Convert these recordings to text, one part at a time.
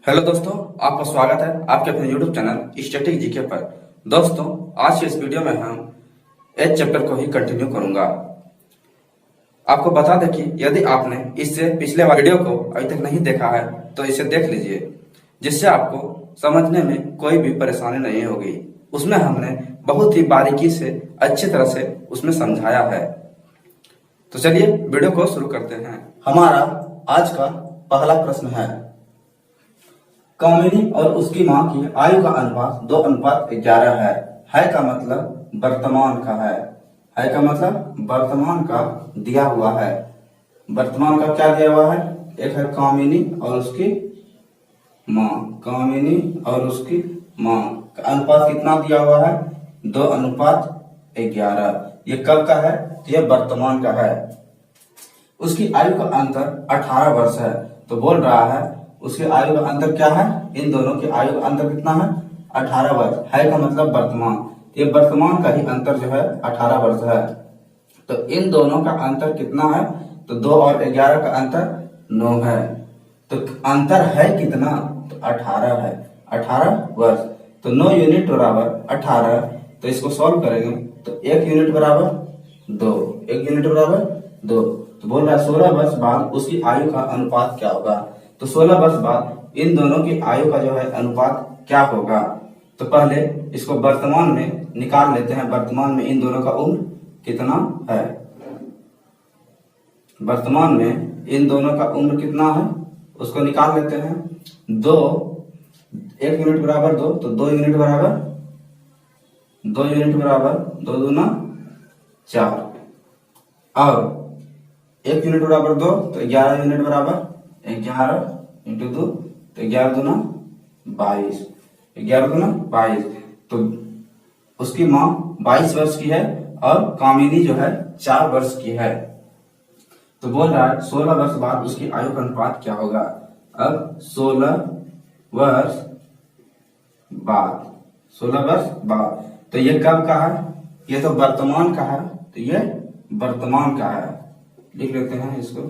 Hello दोस्तों, आपका स्वागत है आपके अपने YouTube चैनल स्टैटिक जीके पर। दोस्तों, आज के इस वीडियो में हम 8 चैप्टर को ही कंटिन्यू करूंगा। आपको बता दें कि यदि आपने इससे पिछले वाले वीडियो को अभी तक नहीं देखा है तो इसे देख लीजिए, जिससे आपको समझने में कोई भी परेशानी नहीं होगी। उसमें हमने बहुत ही बारीकी से अच्छी तरह से उसमें समझाया है। तो चलिए वीडियो को शुरू करते हैं। हमारा आज का पहला प्रश्न कामिनी और उसकी मां की आयु का अनुपात 2:11 है का मतलब वर्तमान का है का मतलब वर्तमान का दिया हुआ है। वर्तमान का क्या दिया हुआ है? एक है कामिनी और उसकी मां। कामिनी और उसकी मां का अनुपात कितना दिया हुआ है? 2:11। ये कब का है? ये वर्तमान का है। उसकी आयु का अंतर 18 वर्ष है। तो बोल रहा है उसकी आयु का अंतर क्या है? इन दोनों की आयु का अंतर कितना है? 18 वर्ष है का मतलब वर्तमान। ये वर्तमान का ही अंतर जो है 18 वर्ष है। तो इन दोनों का अंतर कितना है? तो 2 और 11 का अंतर 9 है। तो अंतर है कितना? तो 18 है, 18 वर्ष। तो 9 यूनिट बराबर 18। तो इसको सॉल्व करेंगे तो 1 यूनिट बराबर 2, 1 यूनिट बराबर 2। तो बोल रहा है 16 वर्ष बाद उसकी आयु का अनुपात क्या होगा? तो 16 वर्ष बाद इन दोनों की आयु का जो है अनुपात क्या होगा? तो पहले इसको वर्तमान में निकाल लेते हैं। वर्तमान में इन दोनों का उम्र कितना है? वर्तमान में इन दोनों का उम्र कितना है उसको निकाल लेते हैं। 2, 1 यूनिट बराबर 2, तो 2 यूनिट बराबर 2 यूनिट बराबर 2 दूना 4 और 1 यूनिट बराबर 2, तो 11 यूनिट बराबर 11 इंटू 2, तो 11 दूना 22, 11 दूना 22। तो उसकी मां 22 वर्ष की है और कामिनी जो है 4 वर्ष की है। तो बोल रहा है 16 वर्ष बाद उसकी आयु का अनुपात क्या होगा? अब 16 वर्ष बाद, 16 वर्ष बाद, तो ये कब का है? ये तो वर्तमान का है। तो ये वर्तमान का है, लिख लेते हैं इसको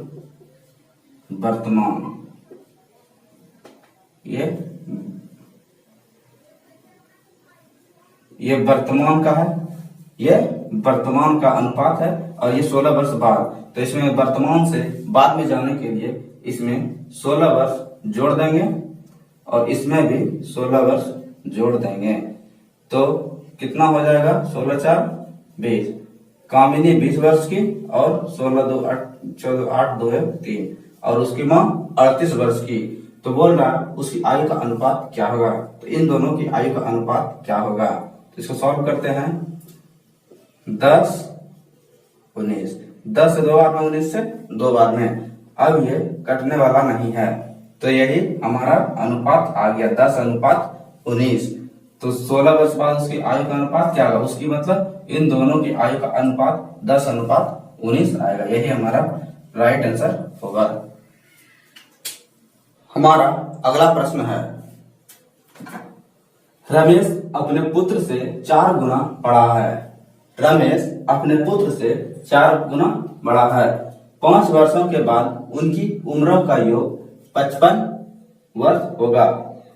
वर्तमान। ये वर्तमान का है, ये वर्तमान का अनुपात है और ये 16 वर्ष बाद। तो इसमें वर्तमान से बाद में जाने के लिए इसमें 16 वर्ष जोड़ देंगे और इसमें भी 16 वर्ष जोड़ देंगे। तो कितना हो जाएगा? 16 4 20। कामिनी 20 वर्ष की और 16 2 8 2 है 3 और उसकी मां 38 वर्ष की। तो बोल रहा उसकी आयु का अनुपात क्या होगा? तो इन दोनों की आयु का अनुपात क्या होगा? तो इसको सॉल्व करते हैं। 10 19, 10 से 2 बार में 19 से 2 बार में। अब ये कटने वाला नहीं है, तो यही हमारा अनुपात आ गया 10:19। तो 16 वर्ष बाद उसकी आयु का अनुपात क्या होगा? उसकी मतलब इन दोनों की आयु का अनुपात 10:19 आएगा। यही हमारा राइट आंसर होगा। हमारा अगला प्रश्न है रमेश अपने पुत्र से 4 गुना बड़ा है। रमेश अपने पुत्र से 4 गुना बड़ा है। 5 वर्षों के बाद उनकी उम्रों का योग 55 वर्ष होगा।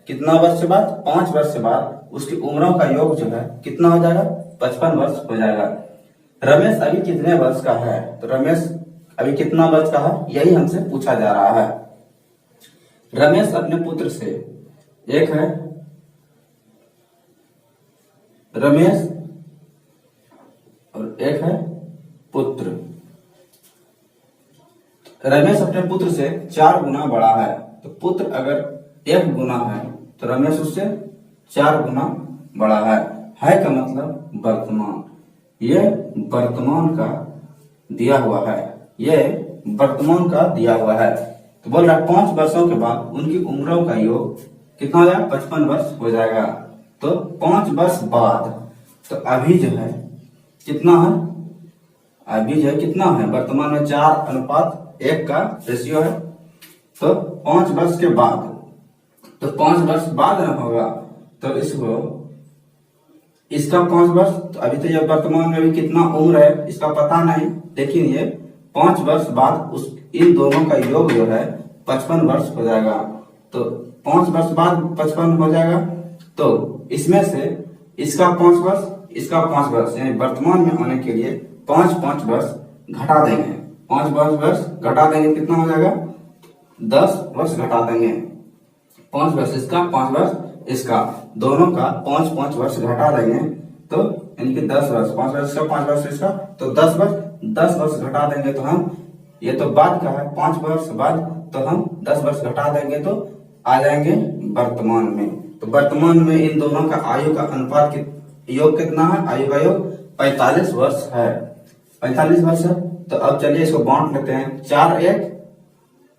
कितना वर्ष के बाद? 5 वर्ष के बाद उसकी उम्रों का योग जो है कितना हो जाएगा? 55 वर्ष हो जाएगा। रमेश अभी कितने वर्ष का है? तो रमेश अभी कितना वर्ष का है यही हमसे पूछा जा रहा है। रमेश अपने पुत्र से, एक है रमेश और एक है पुत्र। रमेश अपने पुत्र से 4 गुना बड़ा है। तो पुत्र अगर 1 गुना है तो रमेश उससे 4 गुना बड़ा है का मतलब वर्तमान। ये वर्तमान का दिया हुआ है, ये वर्तमान का दिया हुआ है। तो बोल रहा है 5 वर्षों के बाद उनकी उम्रों का योग कितना हो जाएगा? 55 वर्ष हो जाएगा। तो 5 वर्ष बाद, तो अभी जो है कितना है? अभी जो है कितना है? वर्तमान में 4:1 का रेशियो है। तो 5 वर्ष के बाद, तो 5 वर्ष बाद न होगा तो इसको इसका 5 वर्ष, तो अभी तो ये वर्तमान में अभी कितना उम्र है इसका पता नहीं, लेकिन ये 5 वर्ष बाद उस इन दोनों का योग जो है 55 वर्ष हो जाएगा। तो 5 वर्ष बाद 55 हो जाएगा। तो इसमें से इसका 5 वर्ष, इसका 5 वर्ष, यानी वर्तमान में आने के लिए 5 वर्ष घटा देंगे। 5 वर्ष घटा देंगे, कितना हो जाएगा? 10 वर्ष घटा देंगे। 5 वर्ष इसका, 5 वर्ष इसका, दोनों का 5 वर्ष घटा देंगे, तो यानी कि 10 वर्ष, 5 वर्ष इसका, 5 वर्ष इसका, तो 10 वर्ष घटा देंगे। तो हम, ये तो बाद का है, 5 वर्ष बाद, तो हम 10 वर्ष घटा देंगे तो आ जाएंगे वर्तमान में। तो वर्तमान में इन दोनों का आयु का अनुपात योग कितना है? आयु का योग 45 वर्ष है। 45 वर्ष है। तो अब चलिए इसको बांट लेते हैं। 4 1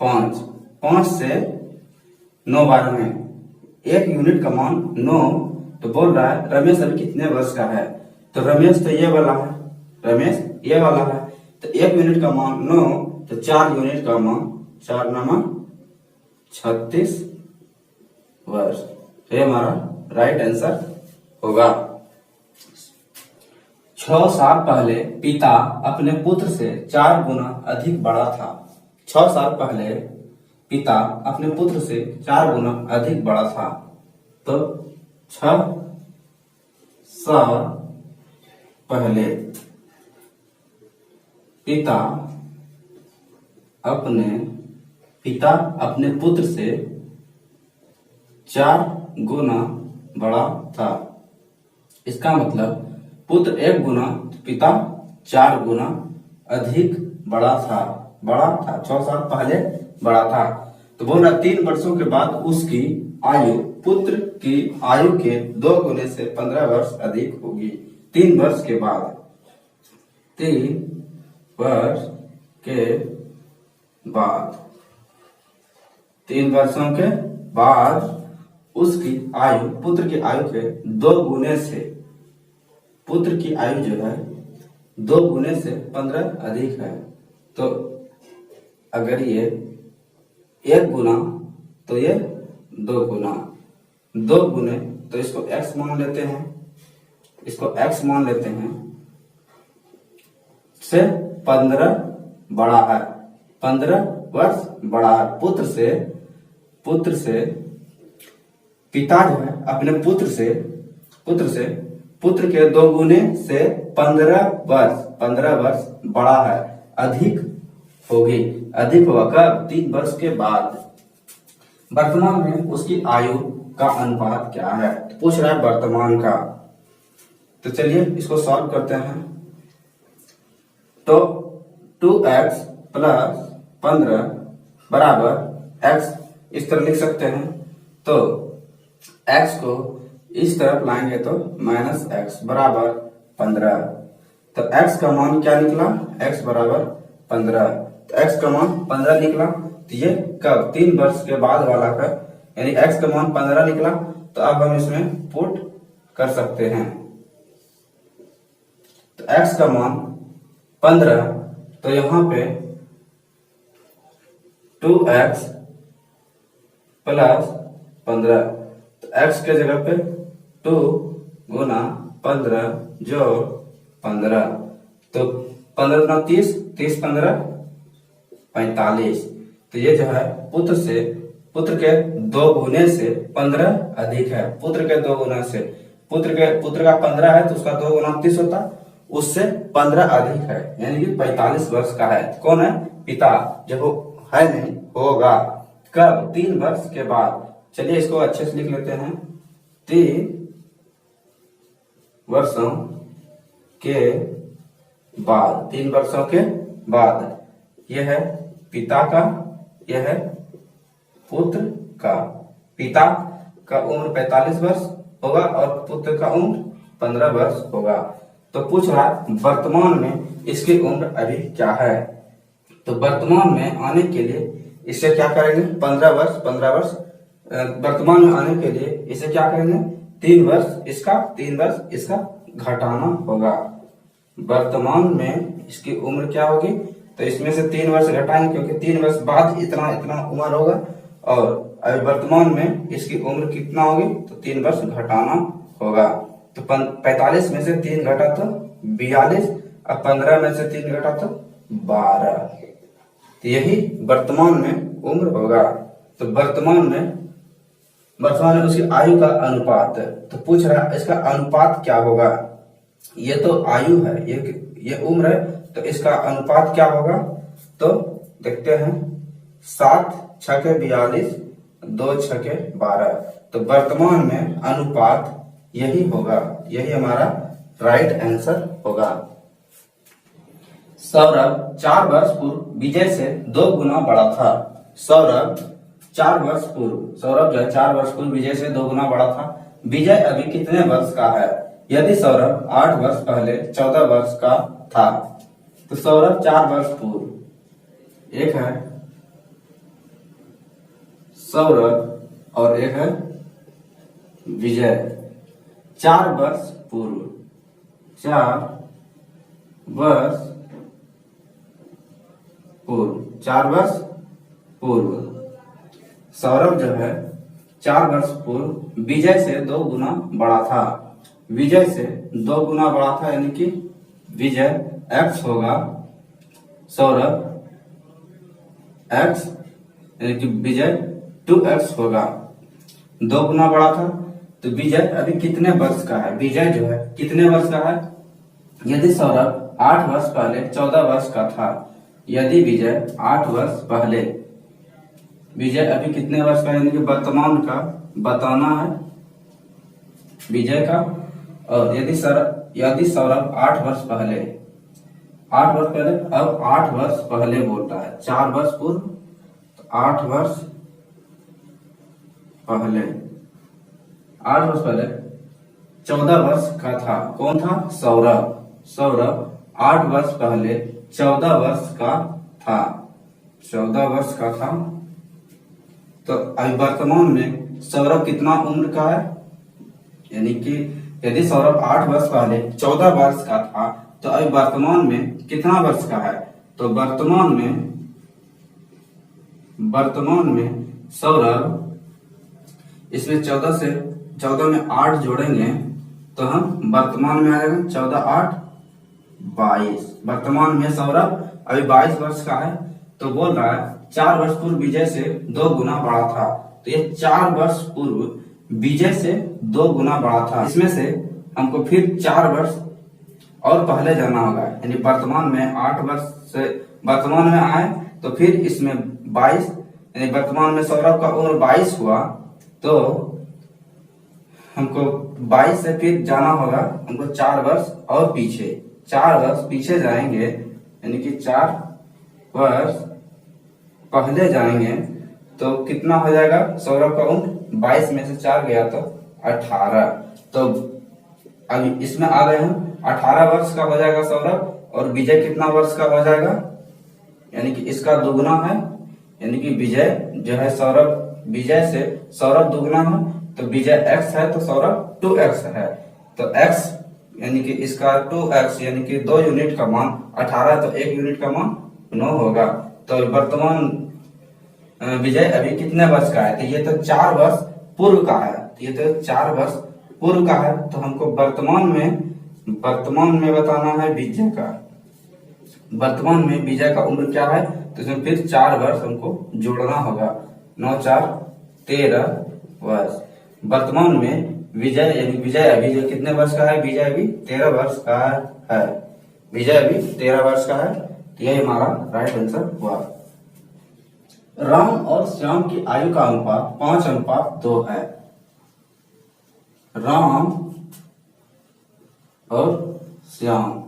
5, 5 से 9 12 में 1 यूनिट का मान 9। तो बोल रहा है रमेश अभी कितने वर्ष का है? तो रमेश तो ये वाला है, रमेश ये वाला है। तो 1 यूनिट का मान 9, तो 4 यूनिट का मान 4 9 36 वर्ष। तो ये हमारा राइट आंसर होगा। 6 साल पहले पिता अपने पुत्र से 4 गुना अधिक बड़ा था। 6 साल पहले पिता अपने पुत्र से 4 गुना अधिक बड़ा था। तो 6 साल पहले पिता अपने पुत्र से 4 गुना बड़ा था। इसका मतलब पुत्र 1 गुना, पिता 4 गुना अधिक बड़ा था। 6 साल पहले बड़ा था। तो बोल रहा 3 वर्षों के बाद उसकी आयु पुत्र की आयु के 2 गुने से 15 वर्ष अधिक होगी। 3 वर्ष के बाद, 3 वर्ष के बाद, 3 वर्षों के बाद उसकी आयु पुत्र की आयु के 2 गुने से, पुत्र की आयु जो है 2 गुने से 15 अधिक है। तो अगर ये 1 गुना, तो ये 2 गुना, 2 गुने, तो इसको x मान लेते हैं, इसको x मान लेते हैं, से 15 बड़ा है, 15 वर्ष बड़ा है। पुत्र से पिता जो है अपने पुत्र से पुत्र के 2 गुने से 15 वर्ष बड़ा है, अधिक होगी, अधिक होगा। कब? 3 वर्ष के बाद। वर्तमान में उसकी आयु का अनुपात क्या है? तो पूछ रहा है वर्तमान का। तो चलिए इसको सॉल्व करते हैं। तो 2x प्लस 15 बराबर x, इस तरह लिख सकते हैं। तो x को इस तरफ लाएंगे तो माइनस x बराबर 15। तो x का मान क्या निकला? x बराबर 15। तो x का मान 15 निकला। तो ये कब? 3 वर्ष के बाद वाला का, यानी x का मान 15 निकला। तो अब हम इसमें पुट कर सकते हैं। तो x का मान 15, तो यहां पे 2x प्लस 15, तो x के जगह पे 2 गुना 15 जोड़ 15, तो 15 गुना 30, 30 15 45। तो ये जो है पुत्र के 2 गुने से 15 अधिक है। पुत्र के 2 गुना से, पुत्र का 15 है तो उसका 2 गुना 30 होता, उससे 15 अधिक है, यानी कि 45 वर्ष का है। कौन है? पिता। जब वो है नहीं, होगा कब? 3 वर्ष के बाद। चलिए इसको अच्छे से लिख लेते हैं। 3 वर्षों के बाद, 3 वर्षों के बाद। यह है पिता का, यह है पुत्र का। पिता का उम्र 45 वर्ष होगा और पुत्र का उम्र 15 वर्ष होगा। तो पूछ रहा है वर्तमान में इसकी उम्र अभी क्या है? तो वर्तमान में आने के लिए इसे क्या करेंगे? 15 वर्ष वर्तमान में आने के लिए इसे क्या करेंगे? 3 वर्ष इसका, 3 वर्ष इसका घटाना होगा। वर्तमान में इसकी उम्र क्या होगी? तो इसमें से 3 वर्ष घटाएंगे, क्योंकि 3 वर्ष बाद इतना उम्र होगा। और अभी वर्तमान में इसकी उम्र कितना होगी? तो 3 वर्ष घटाना होगा। तो 45 में से 3 घटा तो 42, और 15 में से 3 घटा तो 12। तो यही वर्तमान में उम्र होगा। तो वर्तमान में वर्तमान में उसकी आयु का अनुपात, तो पूछ रहा है इसका अनुपात क्या होगा। ये तो आयु है, ये उम्र है, तो इसका अनुपात क्या होगा। तो देखते हैं, 7 छके 42, 2 छके 12, तो वर्तमान में अनुपात यही होगा, यही हमारा राइट आंसर होगा। सौरभ 4 वर्ष पूर्व विजय से 2 गुना बड़ा था। सौरभ 4 वर्ष पूर्व, सौरभ जो है 4 वर्ष पूर्व विजय से 2 गुना बड़ा था। विजय अभी कितने वर्ष का है। यदि सौरभ 8 वर्ष पहले 14 वर्ष का था, तो सौरभ 4 वर्ष पूर्व, एक है सौरभ और एक है विजय, 4 वर्ष पूर्व, 4 वर्ष पूर्व, 4 वर्ष पूर्व सौरभ जो है 4 वर्ष पूर्व विजय से 2 गुना बड़ा था। विजय से 2 गुना बड़ा था, यानी कि विजय x होगा, सौरभ x, यानी कि विजय 2x होगा। 2 गुना बड़ा था, तो विजय अभी कितने वर्ष का है। विजय जो है कितने वर्ष का है। यदि सौरभ 8 वर्ष पहले 14 वर्ष का था, यदि विजय 8 वर्ष पहले, विजय अभी कितने वर्ष का, यानी कि वर्तमान का बताना है विजय का। और यदि सौरभ 8 वर्ष पहले, 8 वर्ष पहले, अब 8 वर्ष पहले बोलता है, 4 वर्ष पूर्व, तो 8 वर्ष पहले, 8 वर्ष पहले 14 वर्ष का था। कौन था। सौरभ। सौरभ 8 वर्ष पहले 14 वर्ष का था, 14 वर्ष का था। तो अभी वर्तमान में सौरभ कितना उम्र का है, यानी कि यदि सौरभ 8 वर्ष पहले 14 वर्ष का था, तो अभी वर्तमान में कितना वर्ष का है। तो वर्तमान में सौरभ, इसमें 14 में 8 जोड़ेंगे तो हम वर्तमान में आ जाएगा 14 8 22। वर्तमान में सौरभ अभी 22 वर्ष का है। तो बोल रहा है 4 वर्ष पूर्व विजय से 2 गुना बड़ा था। तो ये 4 वर्ष पूर्व विजय से 2 गुना बड़ा था। इसमें से हमको फिर 4 वर्ष और पहले जाना होगा, यानी वर्तमान में 8 वर्ष से वर्तमान में आए, तो फिर इसमें 22, यानी वर्तमान में सौरभ का उम्र 22 हुआ, तो हमको 22 से फिर जाना होगा, हमको 4 वर्ष और पीछे, 4 वर्ष पीछे जाएंगे, यानी कि 4 वर्ष पहले जाएंगे, तो कितना हो जाएगा। सौरभ का उम्र 22 में से 4 गया तो 18। तो अभी इसमें आ गए हम, 18 वर्ष का हो जाएगा सौरभ, और विजय कितना वर्ष का हो जाएगा, यानी कि इसका दुगुना है, यानी कि विजय जो है विजय से सौरभ दुगुना है, तो विजय x है, तो सौरभ 2x है। तो x यानी कि इसका 2x, यानी कि 2 यूनिट का मान 18, तो 1 यूनिट का मान 9 होगा। तो वर्तमान विजय अभी कितने वर्ष का है। तो ये तो 4 वर्ष पूर्व का है, तो ये तो 4 वर्ष पूर्व का है। तो हमको वर्तमान में बताना है विजय का। वर्तमान में विजय का उम्र क्या है, तो इसमें फिर 4 वर्ष हमको जोड़ना होगा, 9 4 13 वर्ष। वर्तमान में विजय, यानी विजय अभी जो कितने वर्ष का है, विजय अभी 13 वर्ष का है। विजय अभी 13 वर्ष का है, तो यही हमारा राइट आंसर हुआ। राम और श्याम की आयु का अनुपात 5:2 है। राम और श्याम,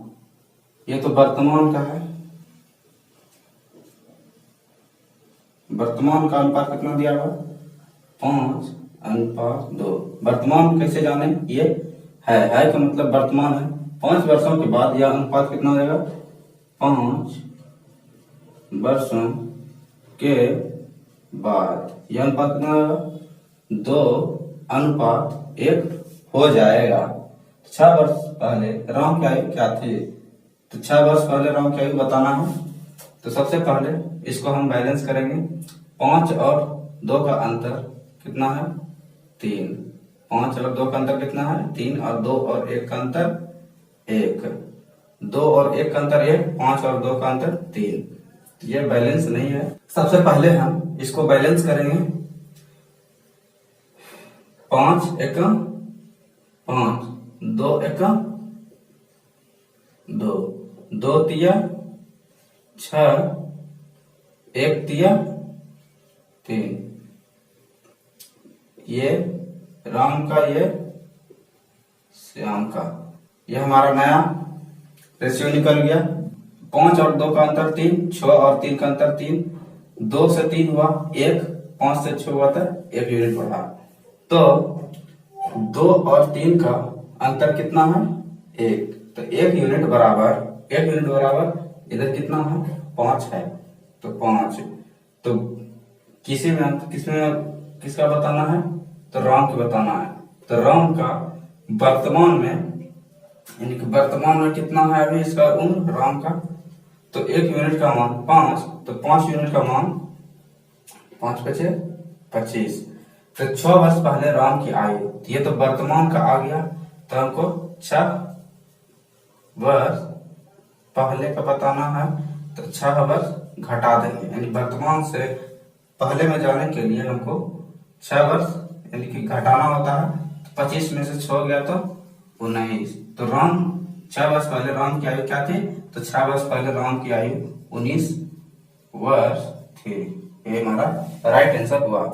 ये तो वर्तमान का है। वर्तमान का अनुपात कितना दिया हुआ, 5:2। वर्तमान कैसे जाने, ये है का मतलब वर्तमान है। 5 वर्षों के बाद यह अनुपात कितना हो जाएगा, 5 वर्षों के बाद यह अनुपात कितना होगा, 2:1 हो जाएगा। 6 वर्ष पहले राम की आयु क्या थी, तो 6 वर्ष पहले राम की आयु बताना है। तो सबसे पहले इसको हम बैलेंस करेंगे। 5 और 2 का अंतर कितना है, 3। 5 और 2 का अंतर कितना है, 3, और 2 और 1 का अंतर 1। 2 और 1 का अंतर 1, 5 और 2 का अंतर 3। तो ये बैलेंस नहीं है। सबसे पहले हम इसको बैलेंस करेंगे। 5 एकम 5, 2 एकम 2, 2 तिया 6, 1 तिया 3। ये राम का, ये श्याम का। ये हमारा नया रेशियो निकल गया। 5 और 2 का अंतर 3, 6 और 3 का अंतर 3, 2 से 3 हुआ 1, 5 से 6 हुआ था 1 यूनिट बढ़ा। तो 2 और 3 का अंतर कितना है 1, तो 1 यूनिट बराबर इधर कितना है 5 है, तो 5। तो किसका बताना है, तो राम की बताना है। तो राम का वर्तमान में, यानी कि वर्तमान में कितना है अभी इसका उम्र राम का, तो 1 यूनिट का मान 5, तो 5 यूनिट का मान 5 बचे 25। तो 6 वर्ष पहले राम की आयु, तो ये तो वर्तमान का आ गया, तो हमको 6 वर्ष पहले का बताना है, तो 6 वर्ष घटा देंगे, यानी वर्तमान से पहले में जाने के लिए हमको 6 वर्ष यानी कि घटाना होता है। तो 25 में से 6 गया तो 19। तो राम 6 वर्ष पहले राम की आयु क्या थी, तो 6 वर्ष पहले राम की आयु 19 वर्ष थी। ये हमारा राइट आंसर हुआ।